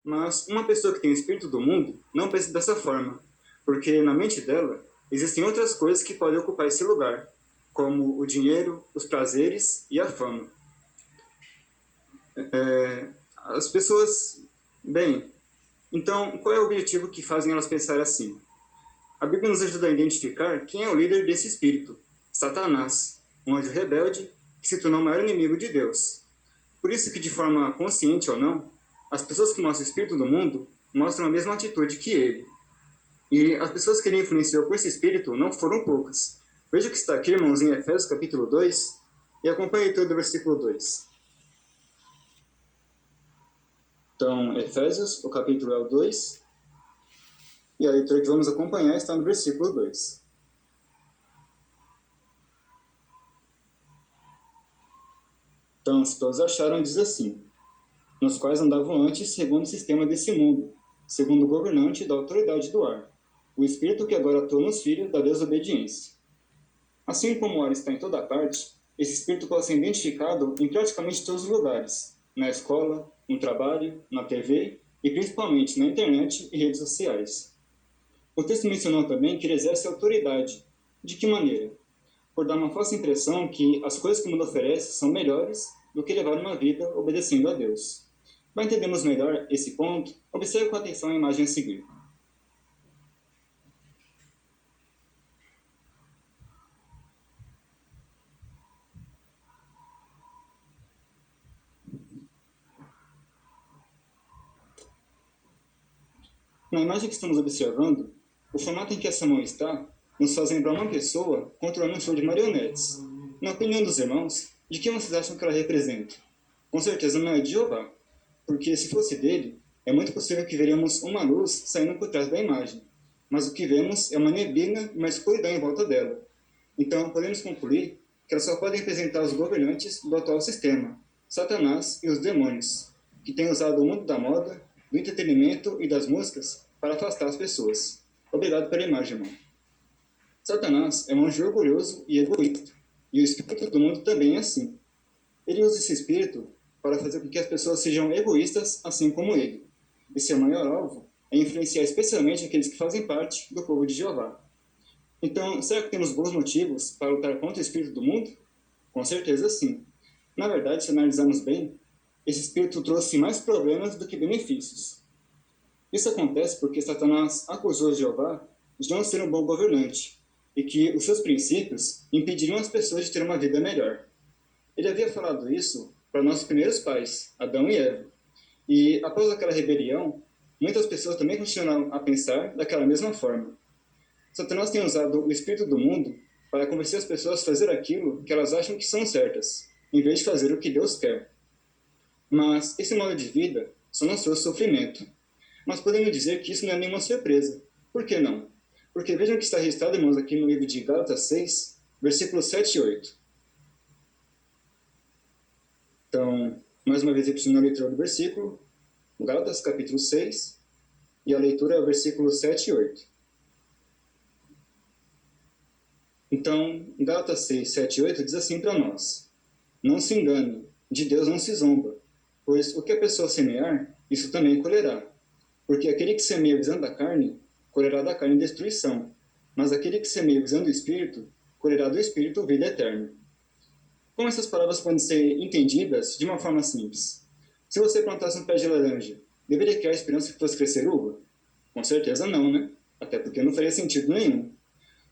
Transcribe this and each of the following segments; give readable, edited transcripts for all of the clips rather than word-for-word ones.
Mas uma pessoa que tem o espírito do mundo não pensa dessa forma, porque na mente dela existem outras coisas que podem ocupar esse lugar, como o dinheiro, os prazeres e a fama. As pessoas... Bem, então qual é o objetivo que fazem elas pensar assim? A Bíblia nos ajuda a identificar quem é o líder desse espírito, Satanás, um anjo rebelde que se tornou o maior inimigo de Deus. Por isso que, de forma consciente ou não, as pessoas que mostram o espírito do mundo mostram a mesma atitude que ele. E as pessoas que ele influenciou com esse espírito não foram poucas. Veja o que está aqui, irmãos, em Efésios capítulo 2, e acompanhe todo o versículo 2. Então, Efésios, o capítulo é o 2, e a leitura que vamos acompanhar está no versículo 2. Então, se todos acharam, diz assim: nos quais andavam antes segundo o sistema desse mundo, segundo o governante da autoridade do ar, o espírito que agora atua nos filhos da desobediência. Assim como o ar está em toda parte, esse espírito pode ser identificado em praticamente todos os lugares, na escola, no trabalho, na TV e principalmente na internet e redes sociais. O texto mencionou também que ele exerce autoridade. De que maneira? Por dar uma falsa impressão que as coisas que o mundo oferece são melhores do que levar uma vida obedecendo a Deus. Para entendermos melhor esse ponto, observe com atenção a imagem a seguir. Na imagem que estamos observando, o formato em que essa mão está nos faz lembrar uma pessoa controlando um show de marionetes. Na opinião dos irmãos, de quem vocês acham que ela representa? Com certeza não é de Jeová, porque se fosse dele, é muito possível que veremos uma luz saindo por trás da imagem, mas o que vemos é uma neblina e uma escuridão em volta dela. Então, podemos concluir que ela só pode representar os governantes do atual sistema, Satanás e os demônios, que têm usado o mundo da moda, do entretenimento e das músicas para afastar as pessoas. Obrigado pela imagem, irmão. Satanás é um anjo orgulhoso e egoísta, e o espírito do mundo também é assim. Ele usa esse espírito para fazer com que as pessoas sejam egoístas, assim como ele. E seu maior alvo é influenciar especialmente aqueles que fazem parte do povo de Jeová. Então, será que temos bons motivos para lutar contra o espírito do mundo? Com certeza sim. Na verdade, se analisarmos bem, esse espírito trouxe mais problemas do que benefícios. Isso acontece porque Satanás acusou Jeová de não ser um bom governante e que os seus princípios impediriam as pessoas de ter uma vida melhor. Ele havia falado isso para nossos primeiros pais, Adão e Eva. E após aquela rebelião, muitas pessoas também continuaram a pensar daquela mesma forma. Satanás tem usado o espírito do mundo para convencer as pessoas a fazer aquilo que elas acham que são certas, em vez de fazer o que Deus quer. Mas esse modo de vida só nos trouxe sofrimento. Mas podemos dizer que isso não é nenhuma surpresa. Por que não? Porque vejam o que está registrado, irmãos, aqui no livro de Gálatas 6, versículos 7 e 8. Então, mais uma vez repetindo a leitura do versículo, Gálatas capítulo 6, e a leitura é o versículo 7 e 8. Então, Gálatas 6, 7 e 8 diz assim para nós: não se engane, de Deus não se zomba, pois o que a pessoa semear, isso também colherá. Porque aquele que semeia visando a carne, colherá da carne destruição, mas aquele que semeia visando o Espírito, colherá do Espírito vida eterna. Como essas palavras podem ser entendidas de uma forma simples? Se você plantasse um pé de laranja, deveria criar a esperança que fosse crescer uva? Com certeza não, né? Até porque não faria sentido nenhum.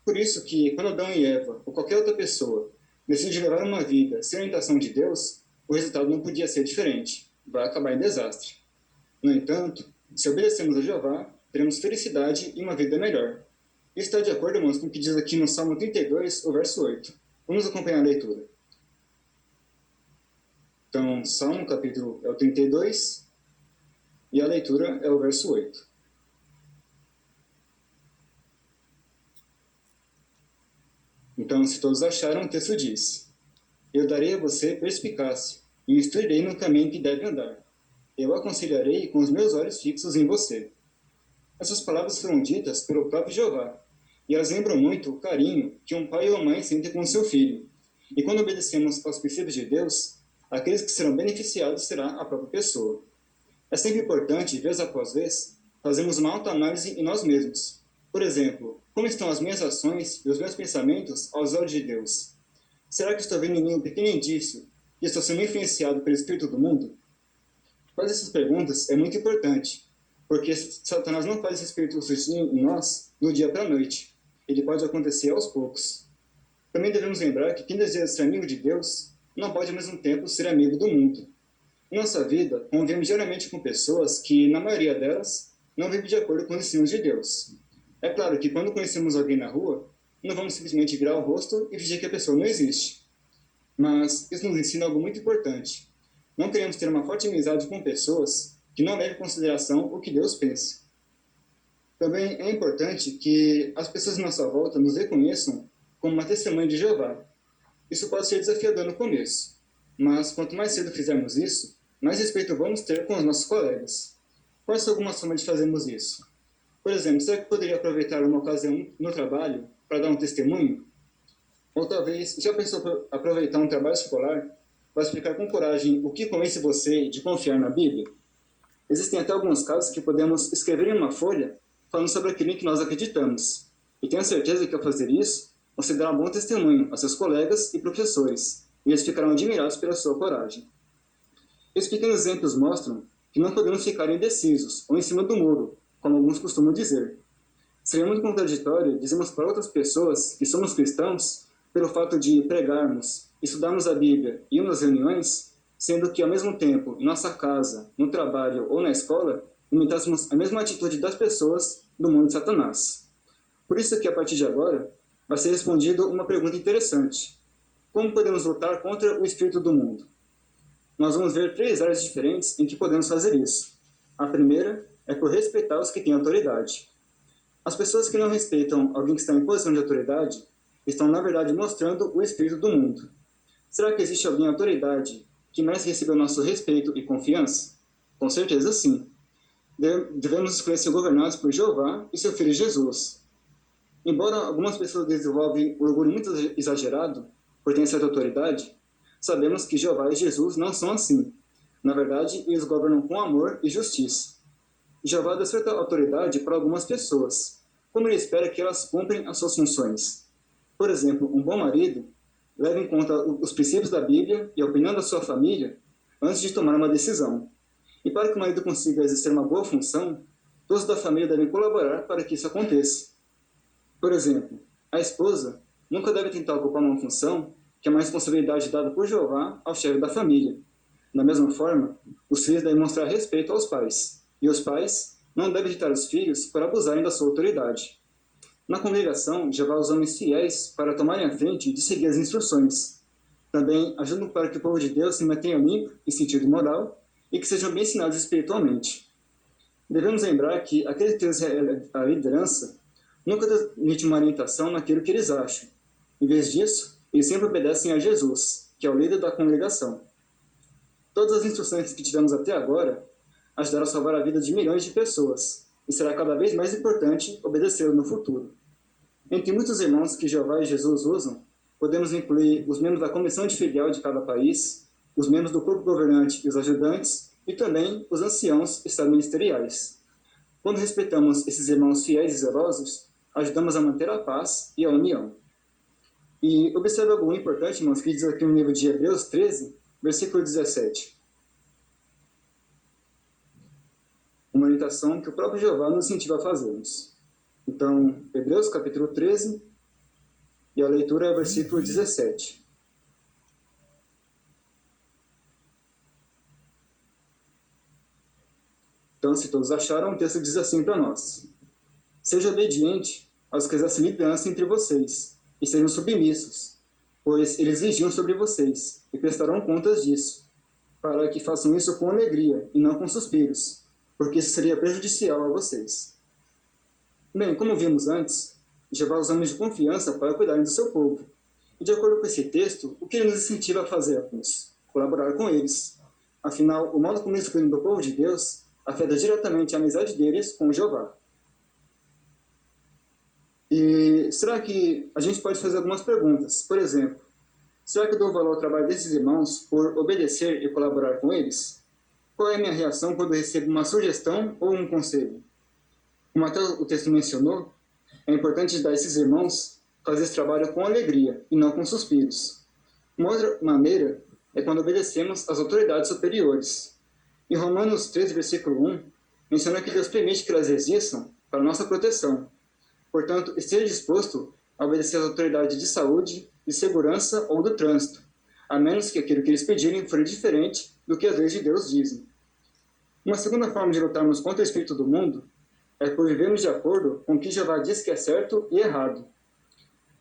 Por isso que, quando Adão e Eva, ou qualquer outra pessoa, decide levar uma vida sem orientação de Deus, o resultado não podia ser diferente. Vai acabar em desastre. No entanto, se obedecemos a Jeová, teremos felicidade e uma vida melhor. Isso está de acordo, irmãos, com o que diz aqui no Salmo 32, o verso 8. Vamos acompanhar a leitura. Então, Salmo capítulo é o 32, e a leitura é o verso 8. Então, se todos acharam, o texto diz: eu darei a você perspicácia, e o instruirei no caminho que deve andar. Eu aconselharei com os meus olhos fixos em você. Essas palavras foram ditas pelo próprio Jeová, e elas lembram muito o carinho que um pai ou uma mãe sentem com seu filho. E quando obedecemos aos princípios de Deus, aqueles que serão beneficiados será a própria pessoa. É sempre importante, vez após vez, fazermos uma autoanálise em nós mesmos. Por exemplo, como estão as minhas ações e os meus pensamentos aos olhos de Deus? Será que estou vendo em mim um pequeno indício que estou sendo influenciado pelo espírito do mundo? Fazer essas perguntas é muito importante, porque Satanás não faz esse espírito surgir em nós do dia para a noite. Ele pode acontecer aos poucos. Também devemos lembrar que quem deseja ser amigo de Deus não pode ao mesmo tempo ser amigo do mundo. Em nossa vida, convivemos diariamente com pessoas que, na maioria delas, não vivem de acordo com os ensinos de Deus. É claro que quando conhecemos alguém na rua, não vamos simplesmente virar o rosto e fingir que a pessoa não existe. Mas isso nos ensina algo muito importante. Não queremos ter uma forte amizade com pessoas que não levam em consideração o que Deus pensa. Também é importante que as pessoas à nossa volta nos reconheçam como uma testemunha de Jeová. Isso pode ser desafiador no começo, mas quanto mais cedo fizermos isso, mais respeito vamos ter com os nossos colegas. Quais são algumas formas de fazermos isso? Por exemplo, será que poderia aproveitar uma ocasião no trabalho para dar um testemunho? Ou talvez, já pensou em aproveitar um trabalho escolar para explicar com coragem o que convence você de confiar na Bíblia? Existem até alguns casos que podemos escrever em uma folha falando sobre aquilo em que nós acreditamos. E tenho certeza que ao fazer isso, você dará um bom testemunho a seus colegas e professores, e eles ficarão admirados pela sua coragem. Esses pequenos exemplos mostram que não podemos ficar indecisos ou em cima do muro, como alguns costumam dizer. Seria muito contraditório dizermos para outras pessoas que somos cristãos pelo fato de pregarmos, estudarmos a Bíblia e irmos nas reuniões, sendo que ao mesmo tempo, em nossa casa, no trabalho ou na escola, imitássemos a mesma atitude das pessoas do mundo de Satanás. Por isso que a partir de agora, vai ser respondido uma pergunta interessante. Como podemos lutar contra o espírito do mundo? Nós vamos ver 3 áreas diferentes em que podemos fazer isso. A primeira é por respeitar os que têm autoridade. As pessoas que não respeitam alguém que está em posição de autoridade estão, na verdade, mostrando o espírito do mundo. Será que existe alguém em autoridade que merece receber o nosso respeito e confiança? Com certeza sim. Devemos escolher ser governados por Jeová e seu Filho Jesus. Embora algumas pessoas desenvolvem um orgulho muito exagerado por ter certa autoridade, sabemos que Jeová e Jesus não são assim. Na verdade, eles governam com amor e justiça. Jeová dá certa autoridade para algumas pessoas, como ele espera que elas cumprem as suas funções. Por exemplo, um bom marido leva em conta os princípios da Bíblia e a opinião da sua família antes de tomar uma decisão. E para que o marido consiga exercer uma boa função, todos da família devem colaborar para que isso aconteça. Por exemplo, a esposa nunca deve tentar ocupar uma função que é uma responsabilidade dada por Jeová ao chefe da família. Da mesma forma, os filhos devem mostrar respeito aos pais, e os pais não devem ditar os filhos para abusarem da sua autoridade. Na congregação, Jeová usa homens fiéis para tomarem a frente de seguir as instruções. Também ajudam para que o povo de Deus se mantenha limpo em sentido moral e que sejam bem ensinados espiritualmente. Devemos lembrar que aqueles que têm a liderança nunca transmitem uma orientação naquilo que eles acham. Em vez disso, eles sempre obedecem a Jesus, que é o líder da congregação. Todas as instruções que tivemos até agora ajudaram a salvar a vida de milhões de pessoas, e será cada vez mais importante obedecê-lo no futuro. Entre muitos irmãos que Jeová e Jesus usam, podemos incluir os membros da comissão de filial de cada país, os membros do corpo governante e os ajudantes, e também os anciãos estado-ministeriais. Quando respeitamos esses irmãos fiéis e zelosos, ajudamos a manter a paz e a união. E observe algo importante, irmãos, que diz aqui no livro de Hebreus 13, versículo 17. Uma orientação que o próprio Jeová nos incentiva a fazermos. Então, Hebreus capítulo 13, e a leitura é o versículo 17. Então, se todos acharam, o texto diz assim para nós: seja obediente aos que exercem liderança entre vocês, e sejam submissos, pois eles vigiam sobre vocês, e prestarão contas disso, para que façam isso com alegria, e não com suspiros, porque isso seria prejudicial a vocês. Bem, como vimos antes, Jeová usa homens de confiança para cuidarem do seu povo. E de acordo com esse texto, o que ele nos incentiva a fazermos? Colaborar com eles. Afinal, o modo como eles cuidam do povo de Deus afeta diretamente a amizade deles com Jeová. E será que a gente pode fazer algumas perguntas? Por exemplo, será que eu dou valor ao trabalho desses irmãos por obedecer e colaborar com eles? Qual é a minha reação quando recebo uma sugestão ou um conselho? Como até o texto mencionou, é importante dar a esses irmãos fazer esse trabalho com alegria e não com suspiros. Uma outra maneira é quando obedecemos às autoridades superiores. Em Romanos 13, versículo 1, menciona que Deus permite que elas existam para nossa proteção. Portanto, esteja disposto a obedecer às autoridades de saúde, de segurança ou do trânsito, a menos que aquilo que eles pedirem for diferente do que as leis de Deus dizem. Uma segunda forma de lutarmos contra o espírito do mundo é por vivermos de acordo com o que Jeová diz que é certo e errado.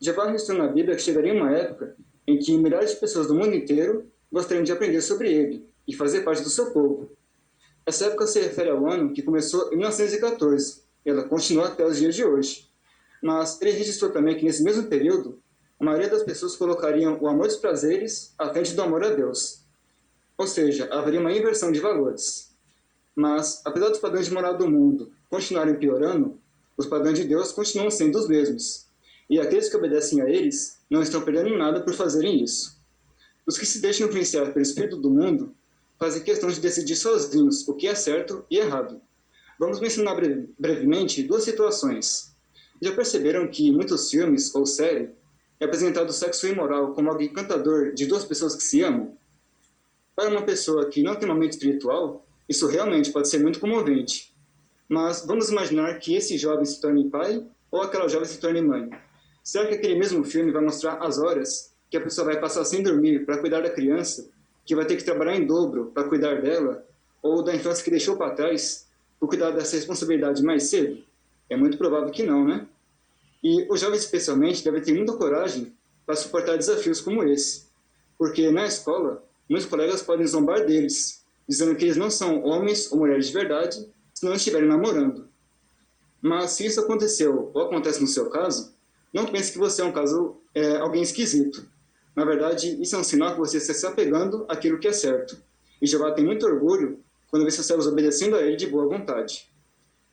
Jeová registrou na Bíblia que chegaria uma época em que milhares de pessoas do mundo inteiro gostariam de aprender sobre ele e fazer parte do seu povo. Essa época se refere ao ano que começou em 1914 e ela continua até os dias de hoje. Mas ele registrou também que nesse mesmo período, a maioria das pessoas colocariam o amor dos prazeres à frente do amor a Deus. Ou seja, haveria uma inversão de valores. Mas, apesar dos padrões de moral do mundo continuarem piorando, os padrões de Deus continuam sendo os mesmos. E aqueles que obedecem a eles não estão perdendo nada por fazerem isso. Os que se deixam influenciar pelo espírito do mundo fazem questão de decidir sozinhos o que é certo e errado. Vamos mencionar brevemente duas situações. Já perceberam que em muitos filmes ou séries é apresentado o sexo imoral como algo encantador de duas pessoas que se amam? Para uma pessoa que não tem uma mente espiritual, isso realmente pode ser muito comovente. Mas vamos imaginar que esse jovem se torne pai ou aquela jovem se torne mãe. Será que aquele mesmo filme vai mostrar as horas que a pessoa vai passar sem dormir para cuidar da criança, que vai ter que trabalhar em dobro para cuidar dela, ou da infância que deixou para trás, por cuidar dessa responsabilidade mais cedo? É muito provável que não, né? E os jovens, especialmente, devem ter muita coragem para suportar desafios como esse, porque na escola, muitos colegas podem zombar deles, dizendo que eles não são homens ou mulheres de verdade se não estiverem namorando. Mas se isso aconteceu ou acontece no seu caso, não pense que você é um caso, alguém esquisito. Na verdade, isso é um sinal que você está se apegando àquilo que é certo. E Jeová tem muito orgulho quando vê seus servos obedecendo a ele de boa vontade.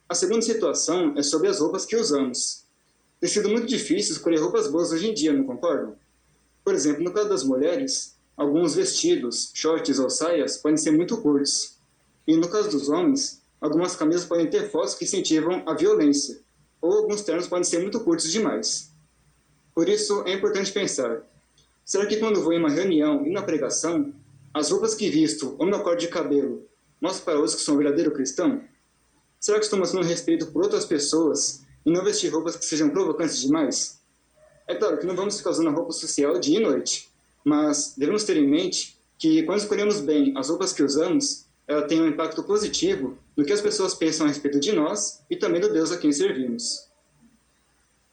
A segunda situação é sobre as roupas que usamos. Tem sido muito difícil escolher roupas boas hoje em dia, não concordam? Por exemplo, no caso das mulheres, alguns vestidos, shorts ou saias podem ser muito curtos. E no caso dos homens, algumas camisas podem ter fotos que incentivam a violência, ou alguns ternos podem ser muito curtos demais. Por isso, é importante pensar, será que quando vou em uma reunião e na pregação, as roupas que visto ou meu corte de cabelo mostram para outros que sou um verdadeiro cristão? Será que estou mostrando respeito por outras pessoas e não vestir roupas que sejam provocantes demais? É claro que não vamos ficar usando a roupa social dia e noite, mas devemos ter em mente que quando escolhemos bem as roupas que usamos, ela tem um impacto positivo no que as pessoas pensam a respeito de nós e também do Deus a quem servimos.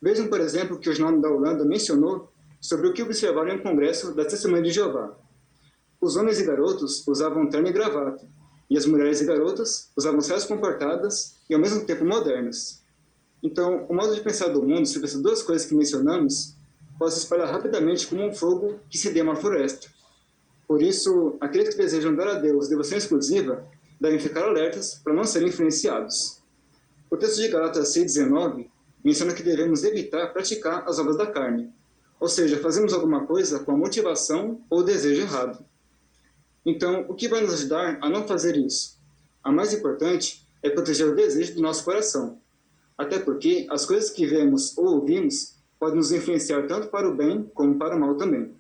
Vejam, por exemplo, que o Jornal da Holanda mencionou sobre o que observaram em um congresso da Testemunha de Jeová. Os homens e garotos usavam terno e gravata, e as mulheres e garotas usavam saias comportadas e ao mesmo tempo modernas. Então, o modo de pensar do mundo sobre essas duas coisas que mencionamos pode se espalhar rapidamente como um fogo que se incendeia uma floresta. Por isso, aqueles que desejam dar a Deus devoção exclusiva devem ficar alertas para não serem influenciados. O texto de Gálatas 6,19 menciona que devemos evitar praticar as obras da carne, ou seja, fazemos alguma coisa com a motivação ou o desejo errado. Então, o que vai nos ajudar a não fazer isso? A mais importante é proteger o desejo do nosso coração, até porque as coisas que vemos ou ouvimos podem nos influenciar tanto para o bem como para o mal também.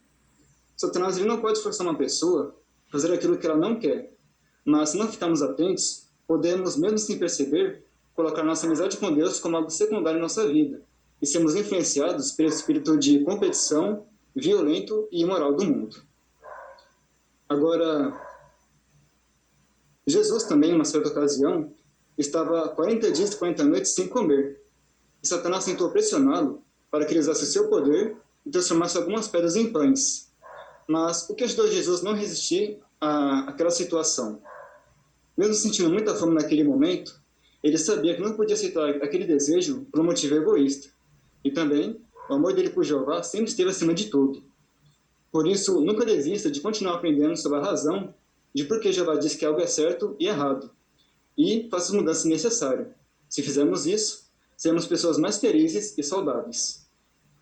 Satanás não pode forçar uma pessoa a fazer aquilo que ela não quer, mas se não ficarmos atentos, podemos, mesmo sem perceber, colocar nossa amizade com Deus como algo secundário em nossa vida e sermos influenciados pelo espírito de competição, violento e imoral do mundo. Agora, Jesus também, em uma certa ocasião, estava 40 dias e 40 noites sem comer. E Satanás tentou pressioná-lo para que ele usasse o seu poder e transformasse algumas pedras em pães. Mas o que ajudou Jesus a não resistir àquela situação? Mesmo sentindo muita fome naquele momento, ele sabia que não podia aceitar aquele desejo por um motivo egoísta. E também, o amor dele por Jeová sempre esteve acima de tudo. Por isso, nunca desista de continuar aprendendo sobre a razão de por que Jeová diz que algo é certo e errado. E faça as mudanças necessárias. Se fizermos isso, seremos pessoas mais felizes e saudáveis.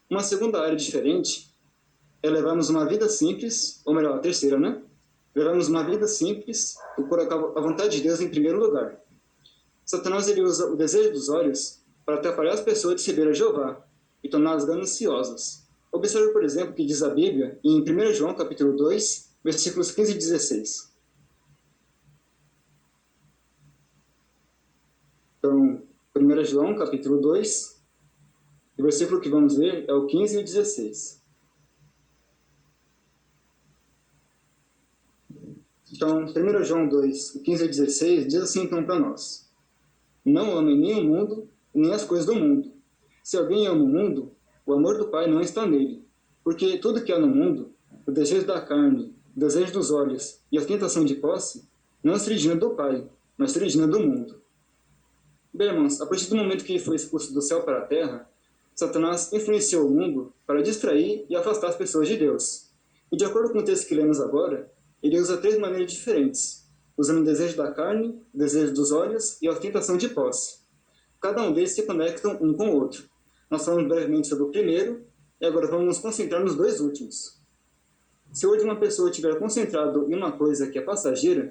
Uma segunda área diferente é levarmos uma vida simples, ou melhor, a terceira, né? Levamos uma vida simples e colocar a vontade de Deus em primeiro lugar. Satanás ele usa o desejo dos olhos para atrapalhar as pessoas de receber a Jeová e torná-las gananciosas. Observe, por exemplo, o que diz a Bíblia em 1 João capítulo 2, versículos 15 e 16. Então, 1 João capítulo 2, o versículo que vamos ler é o 15 e o 16. Então, 1 João 2, o 15 e 16 diz assim então para nós: não amem nem o mundo, nem as coisas do mundo. Se alguém ama o mundo, o amor do Pai não está nele. Porque tudo que há no mundo, o desejo da carne, o desejo dos olhos e a tentação de posse, não se origina do Pai, mas se origina do mundo. Bem, irmãos, a partir do momento que foi expulso do céu para a terra, Satanás influenciou o mundo para distrair e afastar as pessoas de Deus. E de acordo com o texto que lemos agora, ele usa 3 maneiras diferentes, usando o desejo da carne, o desejo dos olhos e a tentação de posse. Cada um deles se conectam um com o outro. Nós falamos brevemente sobre o primeiro, e agora vamos nos concentrar nos 2 últimos. Se hoje uma pessoa estiver concentrada em uma coisa que é passageira,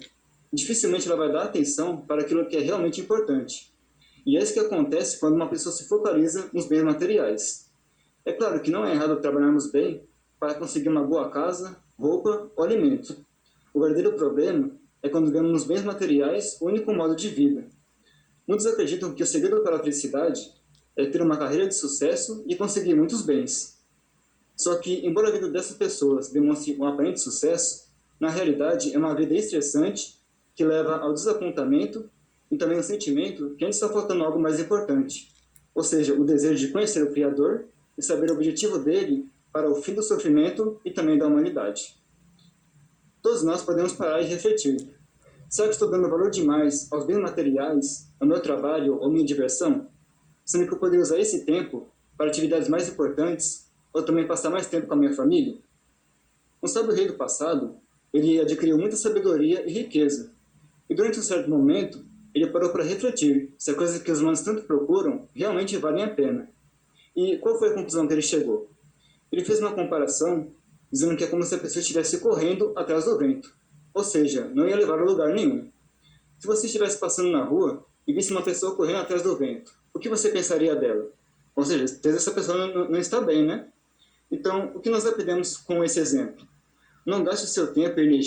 dificilmente ela vai dar atenção para aquilo que é realmente importante. E é isso que acontece quando uma pessoa se focaliza nos bens materiais. É claro que não é errado trabalharmos bem para conseguir uma boa casa, roupa ou alimento. O verdadeiro problema é quando vemos nos bens materiais o único modo de vida. Muitos acreditam que o segredo para a felicidade é ter uma carreira de sucesso e conseguir muitos bens. Só que, embora a vida dessas pessoas demonstre um aparente sucesso, na realidade é uma vida estressante que leva ao desapontamento e também ao sentimento que ainda está faltando algo mais importante, ou seja, o desejo de conhecer o Criador e saber o objetivo dele para o fim do sofrimento e também da humanidade. Todos nós podemos parar e refletir. Será que estou dando valor demais aos bens materiais, ao meu trabalho ou minha diversão? Sendo que eu poderia usar esse tempo para atividades mais importantes ou também passar mais tempo com a minha família? Um sábio rei do passado, ele adquiriu muita sabedoria e riqueza. E durante um certo momento, ele parou para refletir se as coisas que os humanos tanto procuram realmente valem a pena. E qual foi a conclusão que ele chegou? Ele fez uma comparação dizendo que é como se a pessoa estivesse correndo atrás do vento. Ou seja, não ia levar a lugar nenhum. Se você estivesse passando na rua e visse uma pessoa correndo atrás do vento, o que você pensaria dela? Ou seja, essa pessoa não está bem, né? Então, o que nós aprendemos com esse exemplo? Não gaste o seu tempo e energia